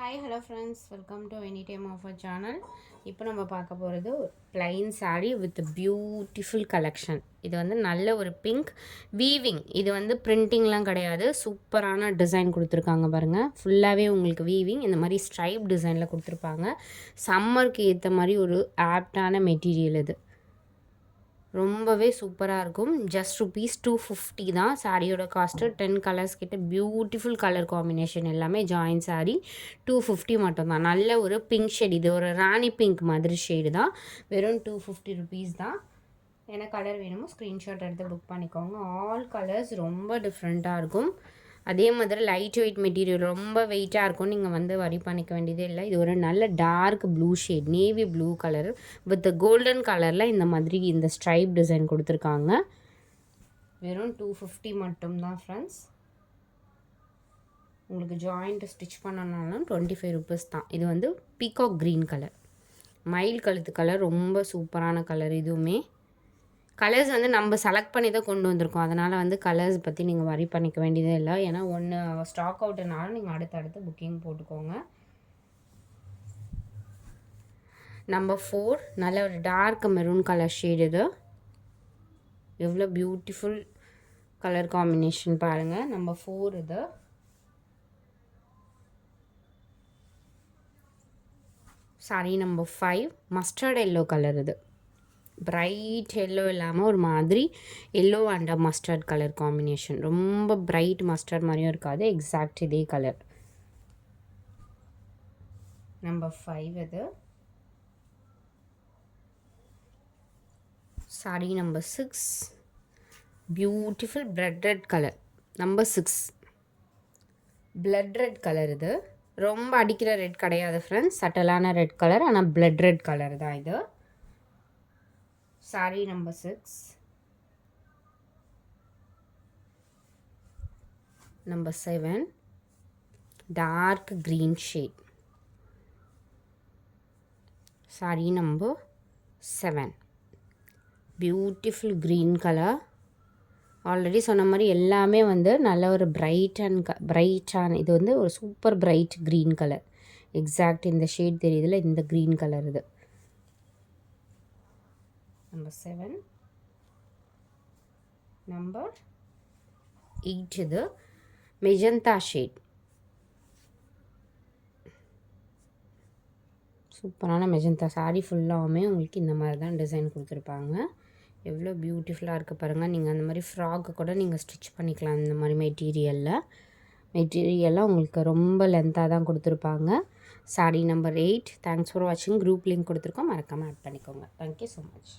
Hi hello friends, welcome to any time offer channel. இப்போ நம்ம பார்க்க போகிறது plain sari with beautiful collection. இது வந்து நல்ல ஒரு பிங்க் வீவிங். இது வந்து பிரிண்டிங்லாம் கிடையாது, சூப்பரான டிசைன் கொடுத்துருக்காங்க பாருங்கள். ஃபுல்லாகவே உங்களுக்கு வீவிங் இந்த மாதிரி ஸ்ட்ரைப் டிசைனில் கொடுத்துருப்பாங்க. சம்மருக்கு ஏற்ற மாதிரி ஒரு ஆப்டான மெட்டீரியல் இது. ரொம்பவே சூப்பராக இருக்கும். ஜஸ்ட் ₹250 தான் சாரியோட காஸ்ட்டு. 10 கலர்ஸ் கிட்ட பியூட்டிஃபுல் கலர் காம்பினேஷன் எல்லாமே ஜாயின் சாரீ. 250 மட்டும்தான். நல்ல ஒரு பிங்க் ஷேட், இது ஒரு ராணி பிங்க் மாதிரி ஷேடு தான். வெறும் ₹250 தான். என்ன கலர் வேணுமோ ஸ்க்ரீன்ஷாட் எடுத்து புக் பண்ணிக்கோங்க. ஆல் கலர்ஸ் ரொம்ப டிஃப்ரெண்ட்டாக இருக்கும். அதே மாதிரி லைட் வெயிட் மெட்டீரியல், ரொம்ப வெயிட்டாக இருக்கும். நீங்கள் வந்து வரி பண்ணிக்க வேண்டியதே இல்லை. இது ஒரு நல்ல dark blue shade, navy blue colour with golden கலரில் இந்த மாதிரி இந்த ஸ்ட்ரைப் டிசைன் கொடுத்துருக்காங்க. வெறும் 250 மட்டும்தான் ஃப்ரெண்ட்ஸ். உங்களுக்கு ஜாயிண்ட் ஸ்டிச் பண்ணனாலும் ₹25 தான். இது வந்து பீகாக் க்ரீன் கலர், மயில் கழுத்து கலர், ரொம்ப சூப்பரான கலர். இதுவுமே கலர்ஸ் வந்து நம்ம செலக்ட் பண்ணி தான் கொண்டு வந்திருக்கோம். அதனால் வந்து கலர்ஸ் பற்றி நீங்கள் வரி பண்ணிக்க வேண்டியதே இல்லை. ஏன்னா ஒன்று ஸ்டாக் அவுட்டுனாலும் நீங்கள் அடுத்தடுத்து புக்கிங் போட்டுக்கோங்க. நம்பர் 4 நல்ல ஒரு டார்க் மெரூன் கலர் ஷேட். இது எவ்வளோ பியூட்டிஃபுல் கலர் காம்பினேஷன் பாருங்கள். நம்பர் 4 இது. Sorry number 5 mustard yellow colour. இது பிரைட் எல்லோ இல்லாமல் ஒரு மாதிரி yellow and mustard colour combination. ரொம்ப பிரைட் மஸ்டர்ட் மாதிரியும் இருக்காது, எக்ஸாக்ட் இதே கலர். நம்பர் 5 இது. Sorry number 6 beautiful blood red colour. Number 6 blood red colour. இது ரொம்ப அடிக்கிற ரெட் கிடையாது ஃப்ரெண்ட்ஸ், சட்டலான ரெட் கலர், ஆனால் பிளட் ரெட் கலர் தான் இது. Sorry number 6. Number 7 dark green shade. Sorry number 7 beautiful green colour. Already சொன்ன மாதிரி எல்லாமே வந்து நல்ல ஒரு பிரைட்டான இது வந்து ஒரு super bright green colour. Exact இந்த ஷேட் தெரியுதுல, இந்த க்ரீன் கலர் இது. நம்பர் 7. நம்பர் 8 இது மெஜந்தா ஷேட். சூப்பரான மெஜந்தா. சாரீ ஃபுல்லாகவுமே உங்களுக்கு இந்த மாதிரி தான் டிசைன் கொடுத்துருப்பாங்க. எவ்வளோ பியூட்டிஃபுல்லாக இருக்குது பாருங்கள். நீங்கள் அந்த மாதிரி ஃப்ராக்கு கூட நீங்கள் ஸ்டிச் பண்ணிக்கலாம். இந்த மாதிரி மெட்டீரியல்லாம் உங்களுக்கு ரொம்ப லென்த்தாக தான் கொடுத்துருப்பாங்க. சாரீ நம்பர் 8. தேங்க்ஸ் ஃபார் வாட்சிங். குரூப் லிங்க் கொடுத்துருக்கோம், மறக்காமல் ஆட் பண்ணிக்கோங்க. Thank you so much.